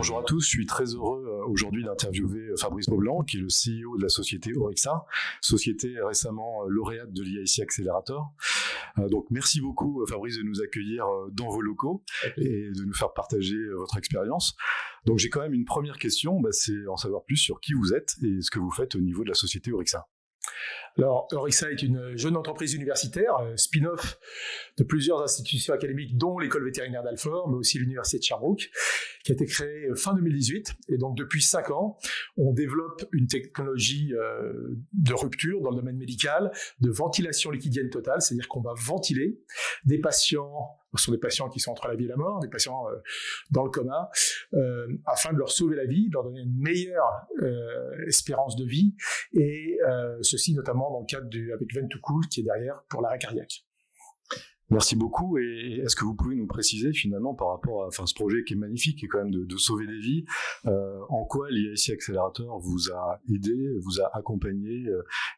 Bonjour à tous, je suis très heureux aujourd'hui d'interviewer Fabrice Beaublanc, qui est le CEO de la société Orexa, société récemment lauréate de l'IIC Accelerator. Donc merci beaucoup Fabrice de nous accueillir dans vos locaux et de nous faire partager votre expérience. Donc j'ai quand même une première question, c'est en savoir plus sur qui vous êtes et ce que vous faites au niveau de la société Orexa. Alors, Orexa est une jeune entreprise universitaire, spin-off de plusieurs institutions académiques, dont l'école vétérinaire d'Alfort, mais aussi l'université de Sherbrooke, qui a été créée fin 2018. Et donc, depuis 5 ans, on développe une technologie de rupture dans le domaine médical, de ventilation liquidienne totale, c'est-à-dire qu'on va ventiler des patients. Ce sont des patients qui sont entre la vie et la mort, des patients dans le coma, afin de leur sauver la vie, de leur donner une meilleure espérance de vie, et ceci notamment dans le cadre avec Vent2Cool qui est derrière pour l'arrêt cardiaque. Merci beaucoup. Et est-ce que vous pouvez nous préciser finalement par rapport à ce projet qui est magnifique et quand même de sauver des vies, en quoi l'IIC Accelerator vous a aidé, vous a accompagné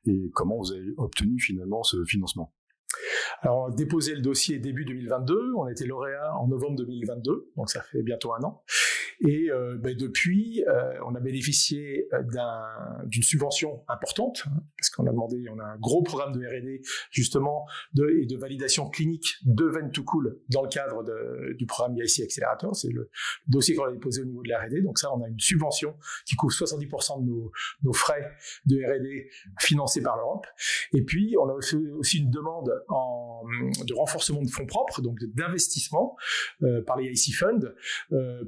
et comment vous avez obtenu finalement ce financement? Alors, on a déposé le dossier début 2022, on a été lauréat en novembre 2022, donc ça fait bientôt 1 an. Et depuis, on a bénéficié d'une subvention importante, parce qu'on a un gros programme de R&D justement et de validation clinique de Vent2Cool dans le cadre du programme IIC Accelerator. C'est le dossier qu'on a déposé au niveau de la R&D. Donc ça, on a une subvention qui couvre 70% de nos frais de R&D financés par l'Europe. Et puis, on a fait aussi une demande de renforcement de fonds propres, donc d'investissement par les IC Fund,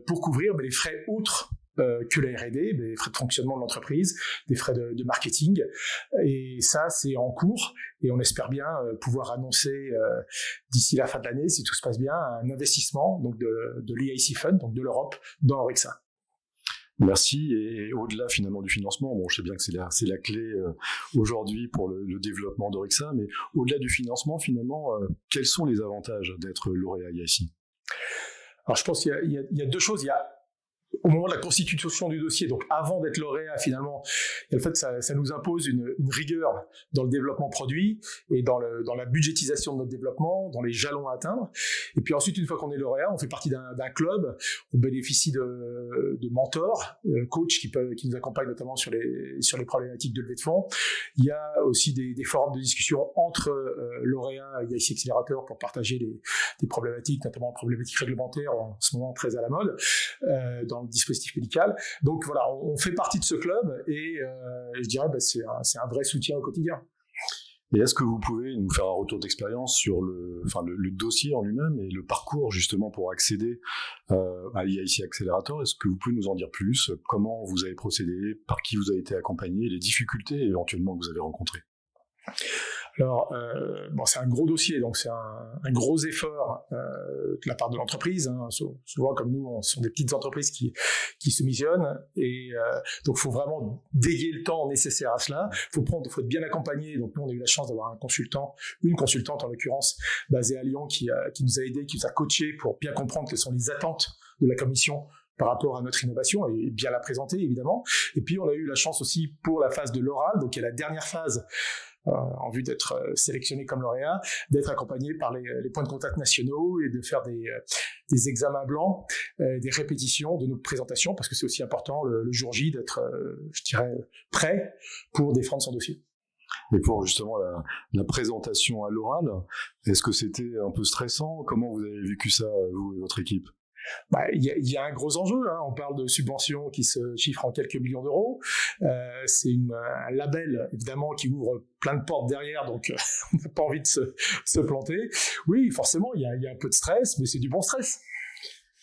pour couvrir les frais autres que la R&D, les frais de fonctionnement de l'entreprise, des frais de marketing. Et ça, c'est en cours. Et on espère bien pouvoir annoncer d'ici la fin de l'année, si tout se passe bien, un investissement donc de l'IIC Fund, donc de l'Europe, dans Orexa. Merci. Et au-delà finalement du financement, je sais bien que c'est la clé aujourd'hui pour le développement d'Orexa, mais au-delà du financement, finalement, quels sont les avantages d'être lauréat IIC? Alors je pense qu'il y a 2 choses. Il y a au moment de la constitution du dossier, donc avant d'être lauréat, finalement, il y a le fait que ça nous impose une rigueur dans le développement produit et dans la budgétisation de notre développement, dans les jalons à atteindre. Et puis ensuite, une fois qu'on est lauréat, on fait partie d'un club, on bénéficie de mentors, coachs qui nous accompagnent notamment sur les problématiques de levée de fonds. Il y a aussi des forums de discussion entre lauréats et IIC Accelerator pour partager des problématiques, notamment problématiques réglementaires, en ce moment très à la mode, dans le dispositif médical. Donc voilà, on fait partie de ce club et je dirais c'est un vrai soutien au quotidien. Et est-ce que vous pouvez nous faire un retour d'expérience sur le dossier en lui-même et le parcours justement pour accéder à l'IIC Accelerator? Est-ce que vous pouvez nous en dire plus? Comment vous avez procédé? Par qui vous avez été accompagné? Les difficultés éventuellement que vous avez rencontrées? Alors, c'est un gros dossier, donc c'est un gros effort de la part de l'entreprise. Souvent, comme nous, ce sont des petites entreprises qui se missionnent, et donc il faut vraiment dédier le temps nécessaire à cela. Faut être bien accompagné. Donc nous, on a eu la chance d'avoir une consultante en l'occurrence, basée à Lyon, qui nous a aidés, qui nous a coachés pour bien comprendre quelles sont les attentes de la commission par rapport à notre innovation et bien la présenter évidemment. Et puis on a eu la chance aussi pour la phase de l'oral, donc il y a la dernière phase en vue d'être sélectionné comme lauréat, d'être accompagné par les points de contact nationaux et de faire des examens blancs, des répétitions de nos présentations, parce que c'est aussi important le jour J d'être, je dirais, prêt pour défendre son dossier. Et pour justement la présentation à l'oral, est-ce que c'était un peu stressant? Comment vous avez vécu ça, vous et votre équipe? Il y a un gros enjeu, on parle de subventions qui se chiffrent en quelques millions d'euros. C'est un label évidemment qui ouvre plein de portes derrière, donc on n'a pas envie de se planter. Oui, forcément, il y a un peu de stress, mais c'est du bon stress.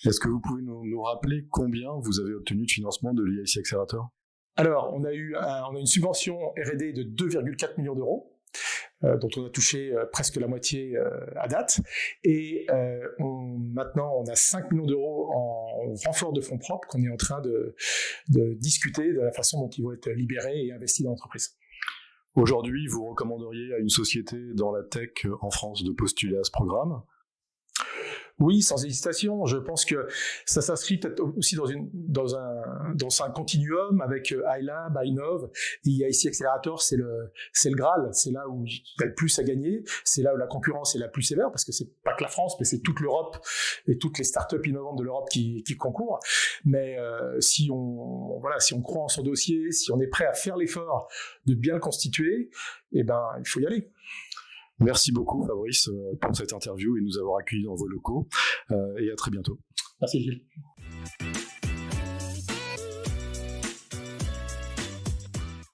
Est-ce que vous pouvez nous rappeler combien vous avez obtenu de financement de l'IIC Accelerator? Alors, on a une subvention R&D de 2,4 millions d'euros. Dont on a touché presque la moitié à date. Et maintenant, on a 5 millions d'euros en renfort de fonds propres qu'on est en train de discuter de la façon dont ils vont être libérés et investis dans l'entreprise. Aujourd'hui, vous recommanderiez à une société dans la tech en France de postuler à ce programme? Oui, sans hésitation. Je pense que ça s'inscrit peut-être aussi dans un continuum avec iLab, iNov, et IIC Accelerator, c'est le Graal. C'est là où il y a le plus à gagner. C'est là où la concurrence est la plus sévère, parce que c'est pas que la France, mais c'est toute l'Europe et toutes les startups innovantes de l'Europe qui concourent. Mais si on croit en son dossier, si on est prêt à faire l'effort de bien le constituer, eh ben, il faut y aller. Merci beaucoup Fabrice pour cette interview et nous avoir accueillis dans vos locaux et à très bientôt. Merci Gilles.